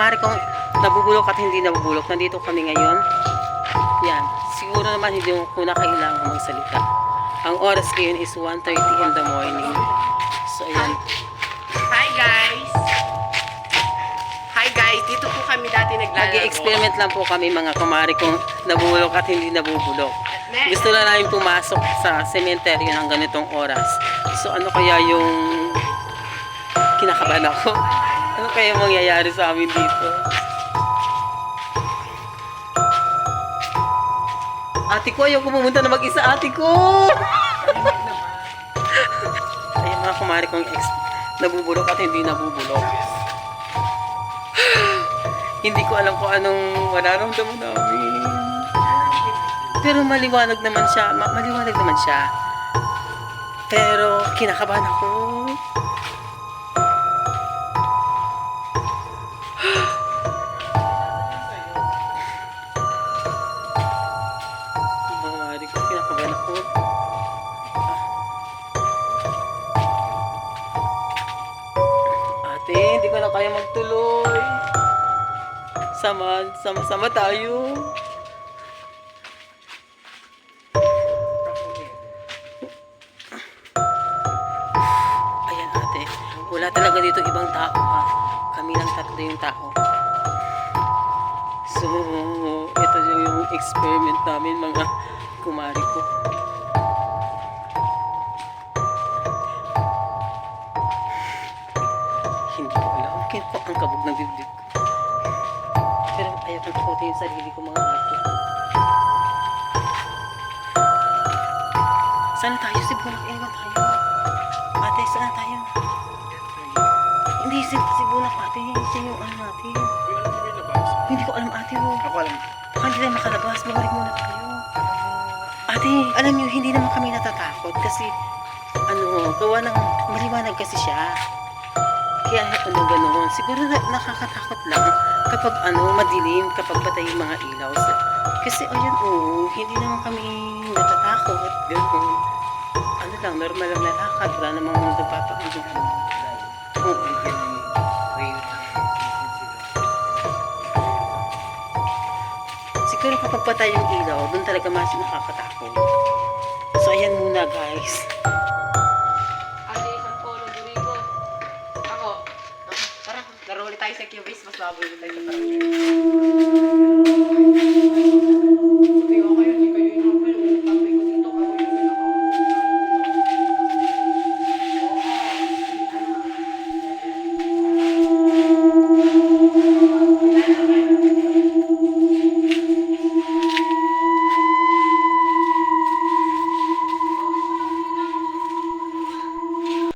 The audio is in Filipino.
kumari kong nabubulok at hindi nabubulok, nandito kami ngayon. Yan. Siguro naman hindi ko na kailangan magsalita. Ang oras ngayon is 1:30 in the morning. So, ayan. Hi guys! Hi guys! Dito po kami dati naglalaro. Nag-experiment lang po kami mga kumari kung nabubulok at hindi nabubulok. Gusto na namin pumasok sa cemetery ng ganitong oras. So, ano kaya yung kinakabahan ako? Ano kaya mangyayari sa amin dito? Ate ko, ayaw ko pumunta na mag-isa, ate ko! Ayan mga kumari kong nabubulok at hindi nabubulok. Hindi ko alam kung anong mararamdaman namin. Pero maliwanag naman siya. Maliwanag naman siya. Pero kinakabahan ako. Mawari ko, kinakabahan ako. Ate, hindi ko na kaya magtuloy. Sama-sama tayo. Ayan ate, wala talaga dito ibang tao ha. Kami lang tatlo yung tao. So, ito yung experiment namin mga kumari ko. Hindi ko alam kaya po ang kabog ng bibig ko. Pero ayaw kong takutin yung sarili ko mga ate. Sana tayo? Cebu, iwan tayo. Ate, sana tayo? Hindi, Cebu na ate. Siya yung ano natin. Hindi ko alam ate. Ako alam. Baka hindi tayo makalabas. Bumalik muna tayo. Ate, alam niyo, hindi naman kami natatakot kasi gawa ng maliwanag kasi siya. Kaya gano'n. Siguro nakakatakot lang kapag madilim, kapag patay yung mga ilaw. Kasi ayan hindi naman kami natatakot. Gano'n. Ano lang, normal lang na lakad. Wala namang nagpapakagod. Siguro kapag patay yung ilaw, doon talaga mas nakakatakot. So ayan muna guys. Ako. Tara, laro ulit tayo sa Cubase. Mas baboy ulit tayo sa